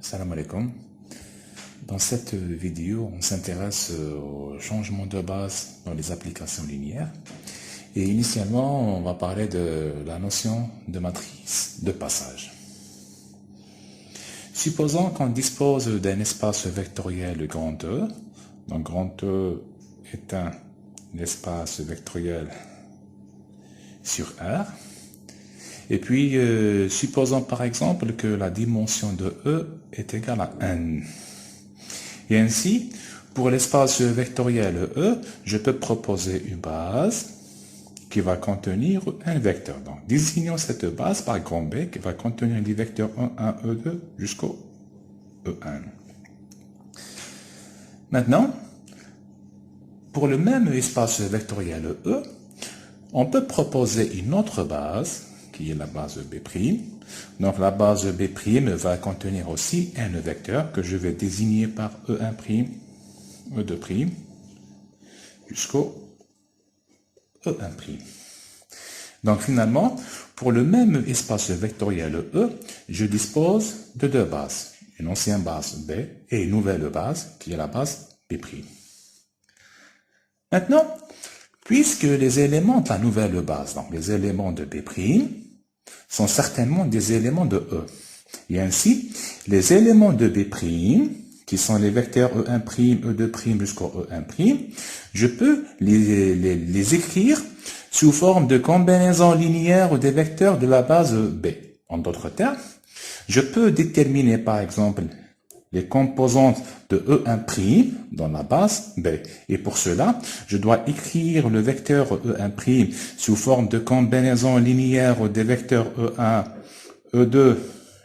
Salam alaikum. Dans cette vidéo, on s'intéresse au changement de base dans les applications linéaires. Et initialement, on va parler de la notion de matrice de passage. Supposons qu'on dispose d'un espace vectoriel grand E. Donc grand E est un espace vectoriel sur R. Et puis, supposons par exemple que la dimension de E est égale à n. Et ainsi, pour l'espace vectoriel E, je peux proposer une base qui va contenir un vecteur. Donc, désignons cette base par grand B qui va contenir les vecteurs E1, E2 jusqu'au E1. Maintenant, pour le même espace vectoriel E, on peut proposer une autre base qui est la base B'. Donc la base B' va contenir aussi un vecteur que je vais désigner par E1', E2' jusqu'au E1'. Donc finalement, pour le même espace vectoriel E, je dispose de deux bases. Une ancienne base B et une nouvelle base qui est la base B'. Maintenant, puisque les éléments de la nouvelle base, donc les éléments de B', sont certainement des éléments de E. Et ainsi, les éléments de B', qui sont les vecteurs E1', E2' jusqu'au E1', je peux les écrire sous forme de combinaison linéaire des vecteurs de la base B. En d'autres termes, je peux déterminer par exemple les composantes de E1' dans la base B. Et pour cela, je dois écrire le vecteur E1' sous forme de combinaison linéaire des vecteurs E1, E2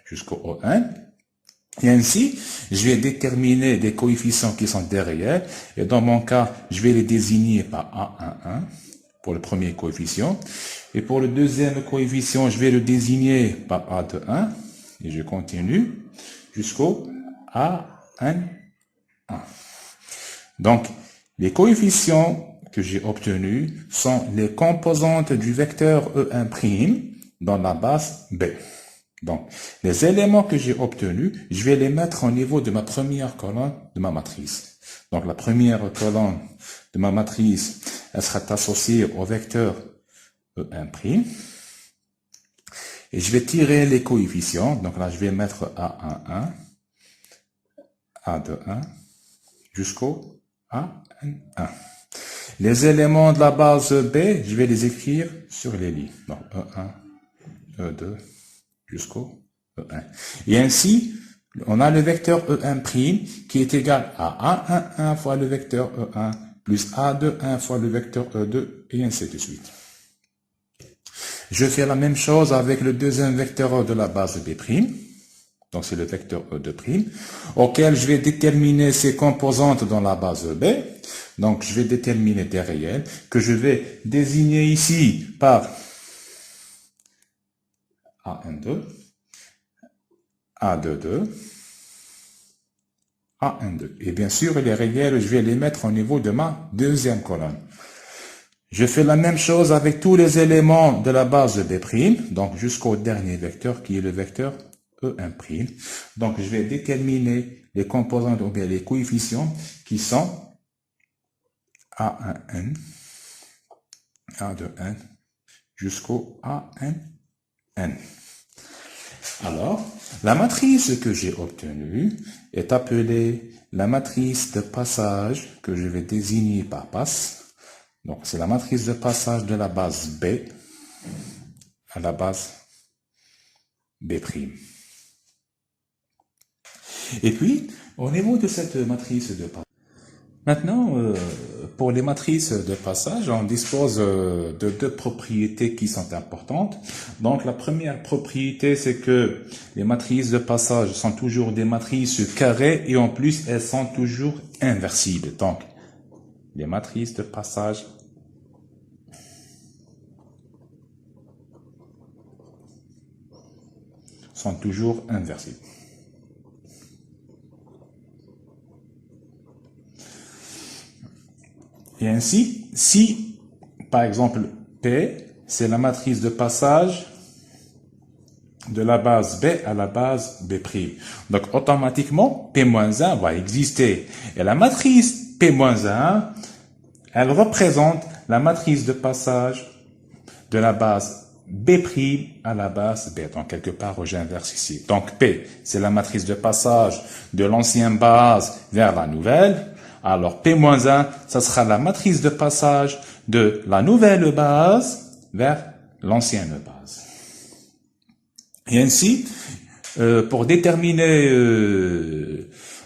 jusqu'au E1. Et ainsi, je vais déterminer des coefficients qui sont des réels. Et dans mon cas, je vais les désigner par A11 pour le premier coefficient. Et pour le deuxième coefficient, je vais le désigner par A21. Et je continue jusqu'au A1. Donc, les coefficients que j'ai obtenus sont les composantes du vecteur E1' dans la base B. Donc, les éléments que j'ai obtenus, je vais les mettre au niveau de ma première colonne de ma matrice. Donc, la première colonne de ma matrice, elle sera associée au vecteur E1'. Et je vais tirer les coefficients. Donc là, je vais mettre A11, A21, jusqu'au A1. Les éléments de la base B, je vais les écrire sur les lignes. Donc E1, E2, jusqu'au E1. Et ainsi, on a le vecteur E1' qui est égal à A11 fois le vecteur E1, plus A21 fois le vecteur E2, et ainsi de suite. Je fais la même chose avec le deuxième vecteur de la base B'. Donc c'est le vecteur E2', auquel je vais déterminer ses composantes dans la base B. Donc je vais déterminer des réels que je vais désigner ici par A12, A22, A12. Et bien sûr, les réels, je vais les mettre au niveau de ma deuxième colonne. Je fais la même chose avec tous les éléments de la base B', donc jusqu'au dernier vecteur qui est le vecteur E1'. Donc je vais déterminer les composantes ou bien les coefficients qui sont A1n, A2n jusqu'au AN. Alors, la matrice que j'ai obtenue est appelée la matrice de passage que je vais désigner par passe. Donc, c'est la matrice de passage de la base B à la base B'. Et puis, au niveau de cette matrice de passage, maintenant, pour les matrices de passage, on dispose de deux propriétés qui sont importantes. Donc, la première propriété, c'est que les matrices de passage sont toujours des matrices carrées et en plus, elles sont toujours inversibles. Donc, les matrices de passage sont toujours inversibles. Et ainsi, si, par exemple, P, c'est la matrice de passage de la base B à la base B'. Donc, automatiquement, P-1 va exister. Et la matrice P-1, elle représente la matrice de passage de la base B' à la base B. Donc, quelque part, j'inverse ici. Donc, P, c'est la matrice de passage de l'ancienne base vers la nouvelle. Alors, P-1, ça sera la matrice de passage de la nouvelle base vers l'ancienne base. Et ainsi, pour déterminer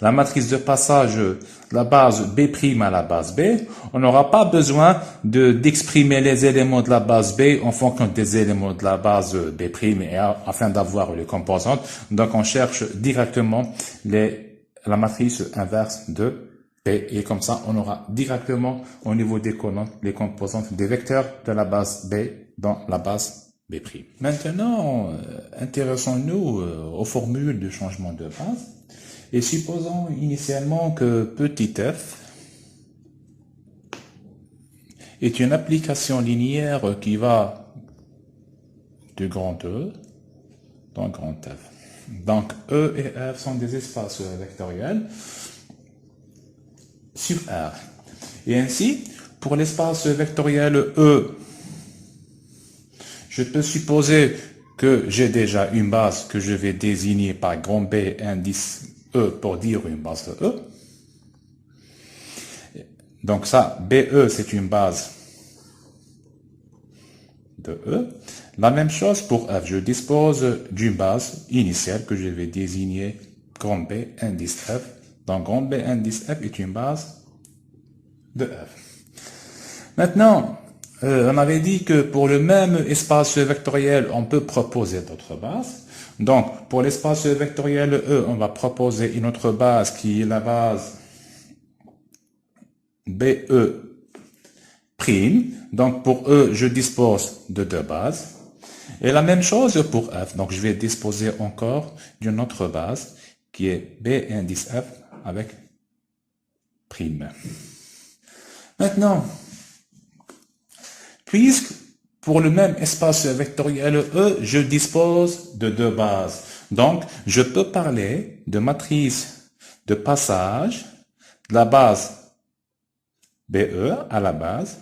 la matrice de passage de la base B' à la base B, on n'aura pas besoin d'exprimer les éléments de la base B en fonction des éléments de la base B' afin d'avoir les composantes. Donc, on cherche directement la matrice inverse de P. Et comme ça, on aura directement au niveau des colonnes les composantes des vecteurs de la base B dans la base B'. Maintenant, intéressons-nous aux formules de changement de base et supposons initialement que petit f est une application linéaire qui va de grand E dans grand F. Donc E et F sont des espaces vectoriels sur R. Et ainsi, pour l'espace vectoriel E, je peux supposer que j'ai déjà une base que je vais désigner par grand B indice E pour dire une base de E. Donc ça, BE, c'est une base de E. La même chose pour F. Je dispose d'une base initiale que je vais désigner grand B indice F. Donc grand B indice F est une base de F. Maintenant, on avait dit que pour le même espace vectoriel, on peut proposer d'autres bases. Donc, pour l'espace vectoriel E, on va proposer une autre base qui est la base BE'. Donc, pour E, je dispose de deux bases. Et la même chose pour F. Donc, je vais disposer encore d'une autre base qui est B indice F avec prime. Maintenant, puisque pour le même espace vectoriel E, je dispose de deux bases. Donc, je peux parler de matrice de passage de la base BE à la base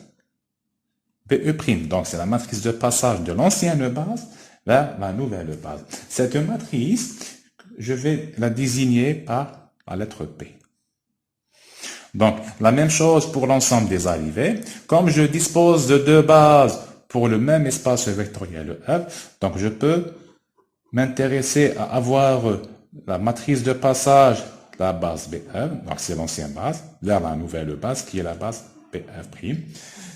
BE'. Donc, c'est la matrice de passage de l'ancienne base vers la nouvelle base. Cette matrice, je vais la désigner par la lettre P. Donc, la même chose pour l'ensemble des arrivées. Comme je dispose de deux bases pour le même espace vectoriel F, donc je peux m'intéresser à avoir la matrice de passage de la base BF, donc c'est l'ancienne base, vers la nouvelle base qui est la base BF'.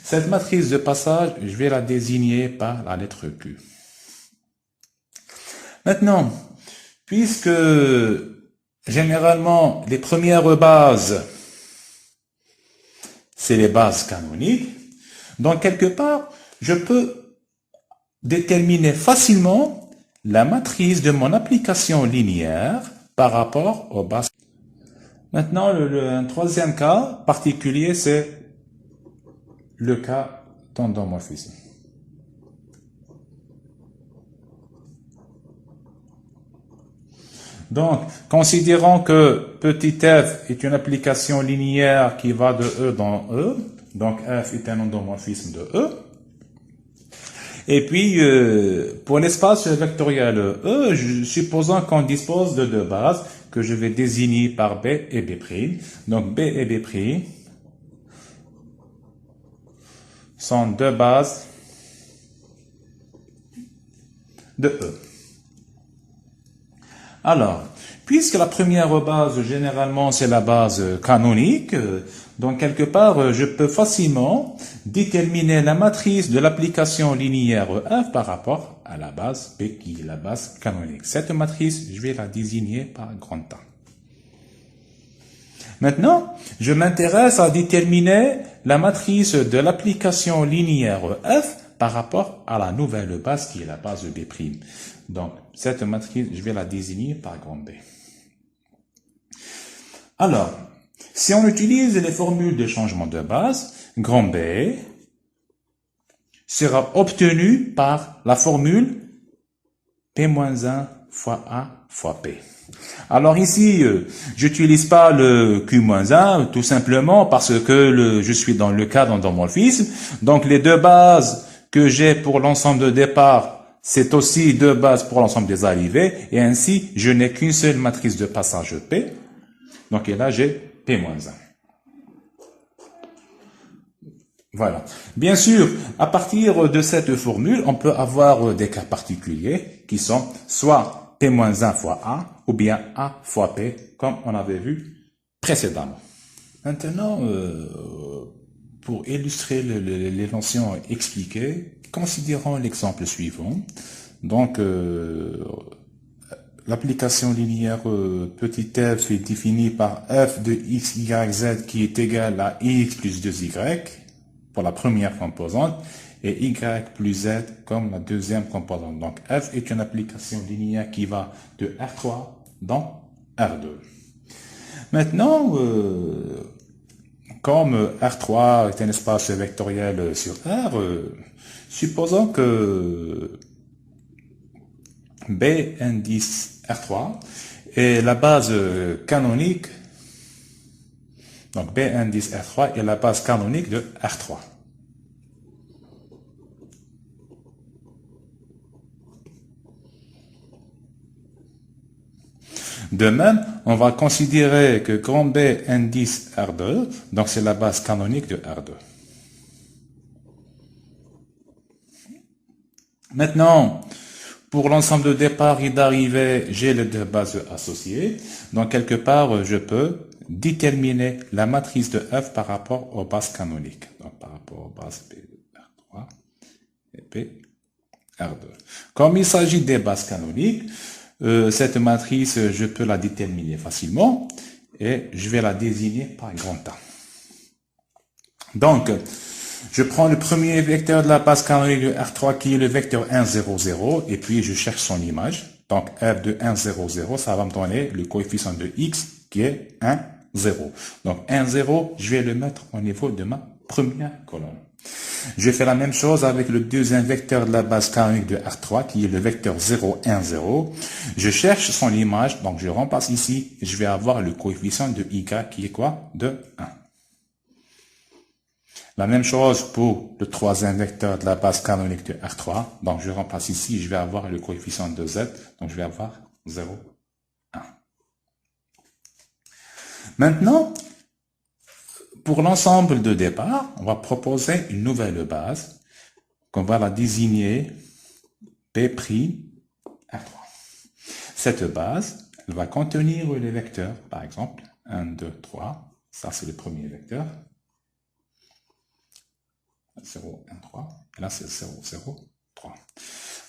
Cette matrice de passage, je vais la désigner par la lettre Q. Maintenant, puisque généralement les premières bases, c'est les bases canoniques, donc quelque part, je peux déterminer facilement la matrice de mon application linéaire par rapport aux bases. Maintenant, un troisième cas particulier, c'est le cas d'endomorphisme. Donc, considérons que petit f est une application linéaire qui va de E dans E, donc f est un endomorphisme de E. Et puis, pour l'espace vectoriel E, supposons qu'on dispose de deux bases que je vais désigner par B et B'. Donc, B et B' sont deux bases de E. Alors, puisque la première base, généralement, c'est la base canonique, donc quelque part, je peux facilement déterminer la matrice de l'application linéaire F par rapport à la base P, qui est la base canonique. Cette matrice, je vais la désigner par grand A. Maintenant, je m'intéresse à déterminer la matrice de l'application linéaire F par rapport à la nouvelle base qui est la base B'. Donc, cette matrice, je vais la désigner par grand B. Alors, si on utilise les formules de changement de base, grand B sera obtenu par la formule P-1 fois A fois P. Alors ici, j'utilise pas le Q-1 tout simplement parce que je suis dans le cas d'endomorphisme. Donc les deux bases que j'ai pour l'ensemble de départ, c'est aussi deux bases pour l'ensemble des arrivées. Et ainsi, je n'ai qu'une seule matrice de passage P. Donc et là, j'ai P-1. Voilà. Bien sûr, à partir de cette formule, on peut avoir des cas particuliers qui sont soit P-1 fois A ou bien A fois P, comme on avait vu précédemment. Maintenant, pour illustrer les notions expliquées, considérons l'exemple suivant. Donc, l'application linéaire petit f est définie par f de x, y, z qui est égal à x plus 2y pour la première composante et y plus z comme la deuxième composante. Donc f est une application linéaire qui va de R3 dans R2. Maintenant, comme R3 est un espace vectoriel sur R, supposons que B indice R3 est la base canonique. Donc B indice R3 est la base canonique de R3. De même, on va considérer que grand B indice R2, donc c'est la base canonique de R2. Maintenant, pour l'ensemble de départ et d'arrivée, j'ai les deux bases associées. Donc quelque part, je peux déterminer la matrice de F par rapport aux bases canoniques. Donc par rapport aux bases P R3 et P R2. Comme il s'agit des bases canoniques, cette matrice, je peux la déterminer facilement et je vais la désigner par grand A. Donc, je prends le premier vecteur de la base canonique de R3 qui est le vecteur 1, 0, 0 et puis je cherche son image. Donc, f de 1, 0, 0, ça va me donner le coefficient de x qui est 1, 0. Donc, 1, 0, je vais le mettre au niveau de ma première colonne. Je fais la même chose avec le deuxième vecteur de la base canonique de R3 qui est le vecteur 0, 1, 0. Je cherche son image, donc je remplace ici, je vais avoir le coefficient de y qui est quoi? De 1. La même chose pour le troisième vecteur de la base canonique de R3. Donc je remplace ici, je vais avoir le coefficient de z, donc je vais avoir 0, 1. Maintenant, pour l'ensemble de départ, on va proposer une nouvelle base qu'on va la désigner P'(R3). Cette base, elle va contenir les vecteurs, par exemple, 1, 2, 3. Ça, c'est le premier vecteur. 0, 1, 3. Et là, c'est 0, 0, 3.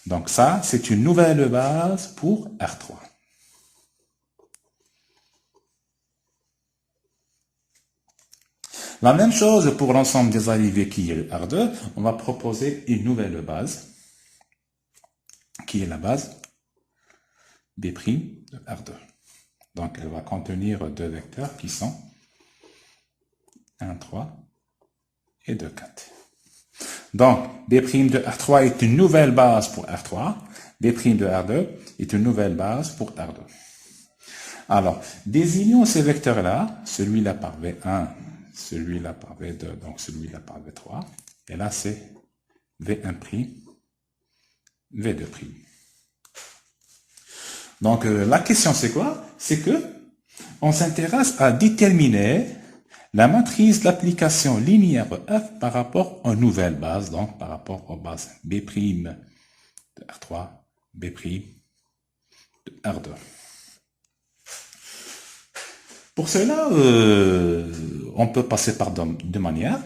Donc ça, c'est une nouvelle base pour R3. La même chose pour l'ensemble des arrivées qui est le R2, on va proposer une nouvelle base, qui est la base B' de R2. Donc elle va contenir deux vecteurs qui sont 1, 3 et 2, 4. Donc B' de R3 est une nouvelle base pour R3, B' de R2 est une nouvelle base pour R2. Alors, désignons ces vecteurs-là, celui-là par V1, celui-là par V2, donc celui-là par V3. Et là, c'est V1', V2'. Donc, la question, c'est quoi? C'est que on s'intéresse à déterminer la matrice d'application linéaire F par rapport aux nouvelles bases, donc par rapport aux bases B' de R3, B' de R2. Pour cela, on peut passer par deux manières.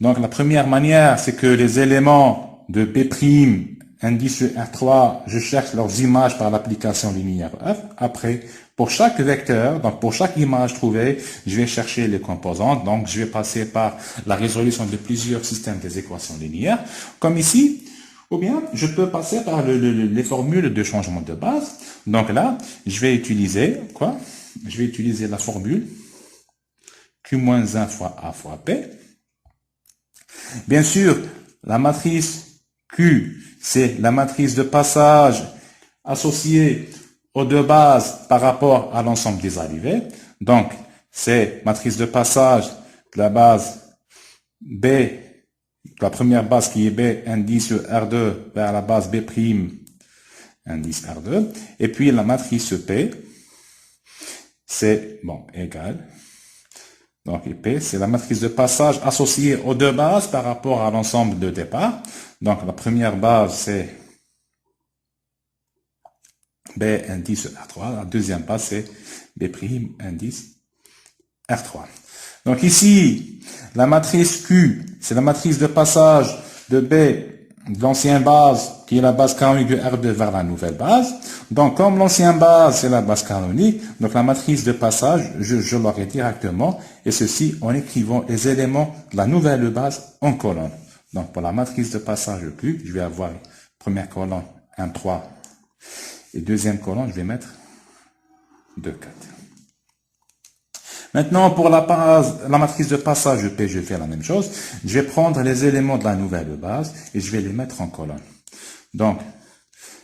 Donc la première manière, c'est que les éléments de B' indice R3, je cherche leurs images par l'application linéaire F. Après, pour chaque vecteur, donc pour chaque image trouvée, je vais chercher les composantes. Donc je vais passer par la résolution de plusieurs systèmes des équations linéaires, comme ici. Ou bien, je peux passer par les formules de changement de base. Donc là, je vais utiliser quoi? Je vais utiliser la formule Q-1 fois A fois P. Bien sûr, la matrice Q, c'est la matrice de passage associé aux deux bases par rapport à l'ensemble des arrivées. Donc, c'est matrice de passage de la base B, la première base qui est B, indice R2 vers la base B', indice R2. Et puis la matrice P, c'est, bon, égal. Donc, P, c'est la matrice de passage associée aux deux bases par rapport à l'ensemble de départ. Donc, la première base, c'est B indice R3. La deuxième base, c'est B' indice R3. Donc ici, la matrice Q, c'est la matrice de passage de B, de l'ancienne base, qui est la base canonique de R2 vers la nouvelle base. Donc, comme l'ancienne base, c'est la base canonique, donc la matrice de passage, je l'aurai directement, et ceci en écrivant les éléments de la nouvelle base en colonne. Donc, pour la matrice de passage Q, je vais avoir première colonne 1, 3, et deuxième colonne, je vais mettre 2, 4. Maintenant, pour la matrice de passage P, je vais faire la même chose. Je vais prendre les éléments de la nouvelle base et je vais les mettre en colonne. Donc,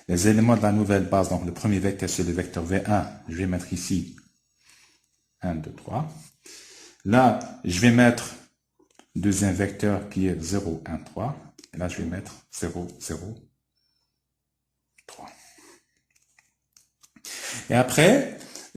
les éléments de la nouvelle base, donc le premier vecteur, c'est le vecteur V1. Je vais mettre ici 1, 2, 3. Là, je vais mettre deuxième vecteur qui est 0, 1, 3. Et là, je vais mettre 0, 0, 3. Et après,